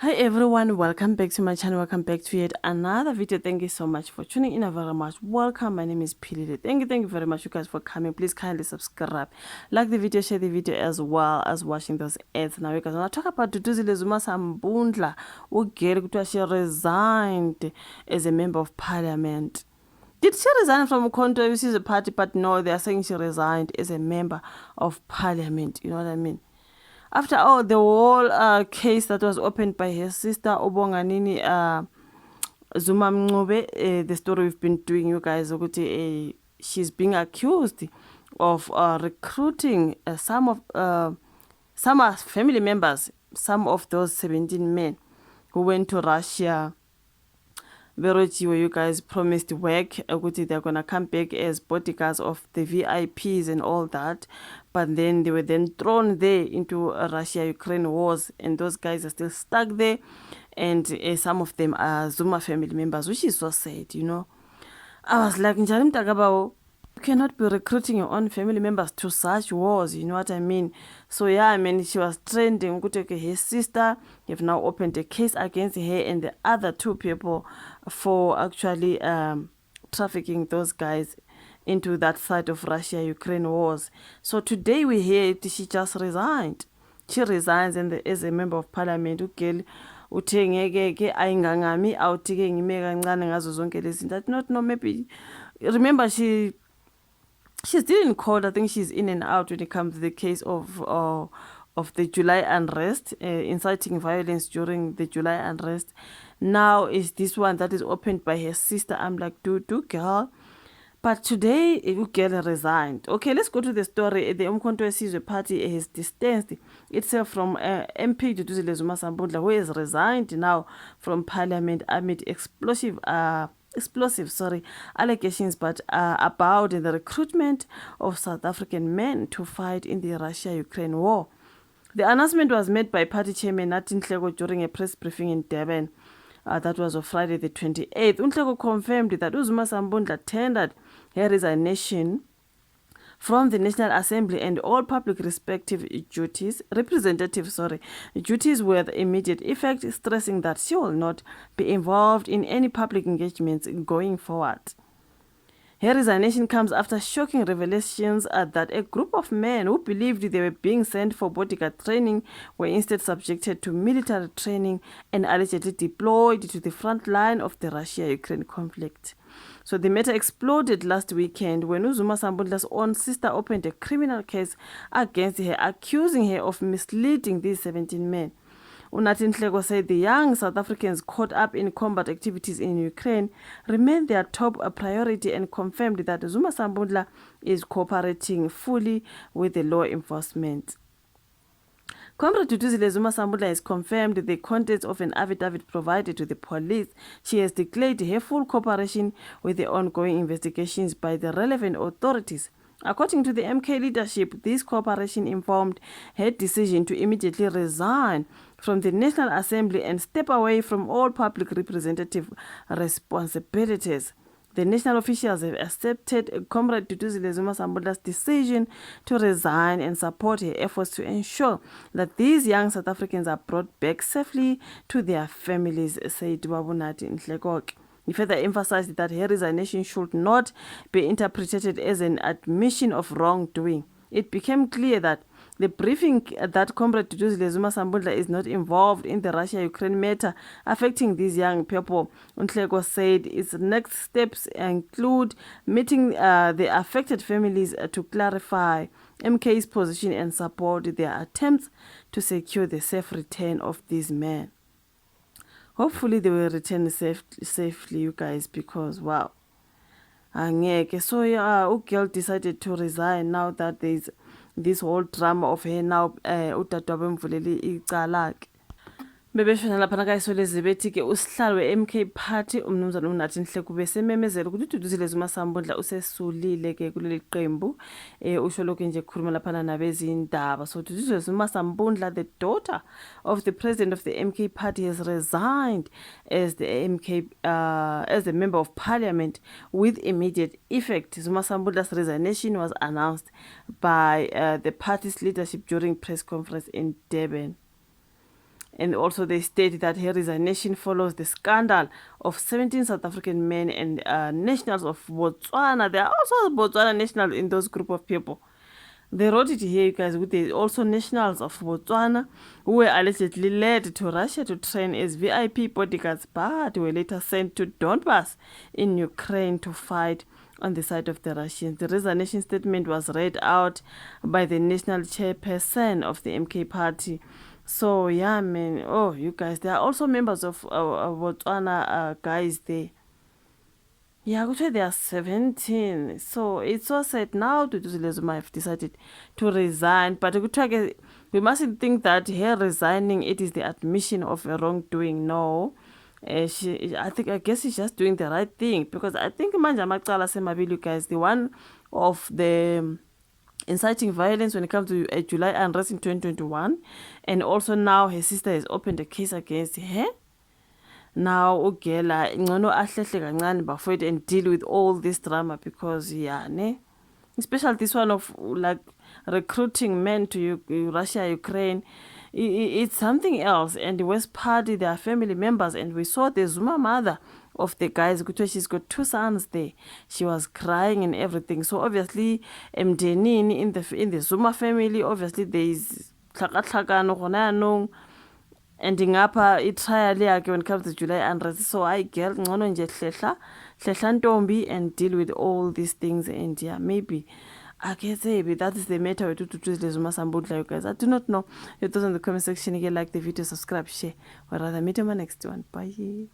Hi everyone, welcome back to my channel. Welcome back to yet another video. Thank you so much for tuning in. Very much welcome. My name is Pilile. Thank you very much, you guys, for coming. Please kindly subscribe, like the video, share the video, as well as watching those ads. Now you guys want to talk about Duduzile Zuma Sambundla, who she resigned as a member of parliament. Did she resign from Konto Youth Party? But no, they are saying she resigned as a member of parliament. You know what I mean? After all, the whole case that was opened by her sister Obonganini Zuma Mncube, the story we've been doing, you guys, she's being accused of recruiting some are family members, some of those 17 men who went to Russia. Verochiwe, you guys promised work. They're gonna come back as bodyguards of the VIPs and all that, but then they were then thrown there into Russia-Ukraine wars, and those guys are still stuck there, and some of them are Zuma family members, which is so sad, you know. I was like, Njani Mtakabao, you cannot be recruiting your own family members to such wars, you know what I mean? So yeah, I mean, she was trending. His sister have now opened a case against her and the other two people for actually trafficking those guys into that side of Russia-Ukraine wars. So today we hear she just resigned. She resigns and as a member of parliament. Ugeli uthe ngeke ayingangami awuthi-ke ngime kancane ngazo zonke lezi zinto. Not know, maybe remember she's still in court. I think she's in and out when it comes to the case of the July unrest, inciting violence during the July unrest. Now is this one that is opened by her sister. I'm like, do girl. But today, Ugeli resigned. Okay, let's go to the story. The Umkhonto weSizwe Party has distanced itself from MP Duduzile Zuma Sambundla, who has resigned now from parliament amid explosive allegations about the recruitment of South African men to fight in the Russia-Ukraine war. The announcement was made by party chairman Nathi Nhleko during a press briefing in Durban. That was on Friday the 28th. Nhleko confirmed that Zuma Sambundla tendered her resignation from the National Assembly and all public duties with immediate effect, stressing that she will not be involved in any public engagements going forward. Her resignation comes after shocking revelations that a group of men who believed they were being sent for bodyguard training were instead subjected to military training and allegedly deployed to the front line of the Russia-Ukraine conflict. So the matter exploded last weekend when Zuma Sambundla's own sister opened a criminal case against her, accusing her of misleading these 17 men. Nathi Nhleko said the young South Africans caught up in combat activities in Ukraine remain their top priority and confirmed that Zuma Sambundla is cooperating fully with the law enforcement. Comrade Duduzile Zuma Sambundla has confirmed the contents of an affidavit provided to the police. She has declared her full cooperation with the ongoing investigations by the relevant authorities. According to the MK leadership, this cooperation informed her decision to immediately resign from the National Assembly and step away from all public representative responsibilities. The national officials have accepted Comrade Duduzile Zuma Sambundla's decision to resign and support her efforts to ensure that these young South Africans are brought back safely to their families, said Nathi Nhleko. He further emphasized that her resignation should not be interpreted as an admission of wrongdoing. It became clear that the briefing that Comrade Duduzile Zuma Sambundla is not involved in the Russia-Ukraine matter affecting these young people. Nhleko said its next steps include meeting the affected families to clarify MK's position and support their attempts to secure the safe return of these men. Hopefully they will return safely, you guys, because wow. So yeah, girl decided to resign now that there's this whole drama of her now udadewabo emvulele icala ke. Bebeshona lapha nakayisole bethi ke usihlalo we-MK Party umnumzana uNathi Nhleko besememezela ukuthi uDuduzile Zuma Sambundla usesulile ke kuleli qembu. Usho lokho nje khuluma lapha nabezindaba. So Duduzile Zuma Sambundla, the daughter of the president of the MK Party, has resigned as the as a member of parliament with immediate effect. Zuma Sambundla's resignation was announced by the party's leadership during press conference in Durban. And also they state that her resignation follows the scandal of 17 South African men and nationals of Botswana. There are also Botswana nationals in those group of people. They wrote it here, you guys, with the also nationals of Botswana who were allegedly led to Russia to train as VIP bodyguards, but were later sent to Donbass in Ukraine to fight on the side of the Russians. The resignation statement was read out by the national chairperson of the MK party. So yeah, man. Oh, you guys, there are also members of Botswana guys there. Yeah, actually they are 17. So it's so sad now Dudu Zuma have decided to resign. But we mustn't think that her resigning, it is the admission of a wrongdoing. No. I guess she's just doing the right thing. Because I think Manja Macala Semabili, guys, the one of the inciting violence when it comes to July unrest in 2021. And also now her sister has opened a case against her. Now ugela ngcono ahlehle kancane before it and deal with all this drama, because yeah, ne, especially this one of like recruiting men to Russia, Ukraine, it's something else. And the West Party, their family members, and we saw the Zuma mother of the guys, she's got 2 sons there. She was crying and everything. So obviously Mdenini in the Zuma family, obviously there is tlhakatlhakano gona yaanong. And ngapha i-trial yakhe when it comes to July unrest. So I girl ngcono nje hlehla ntombi and deal with all these things. And yeah, maybe I guess maybe that is the matter with Tutu Zuma Sambudla, you guys. I do not know. Your thoughts in the comment section. Like the video, subscribe, share, or rather meet you in my next one. Bye.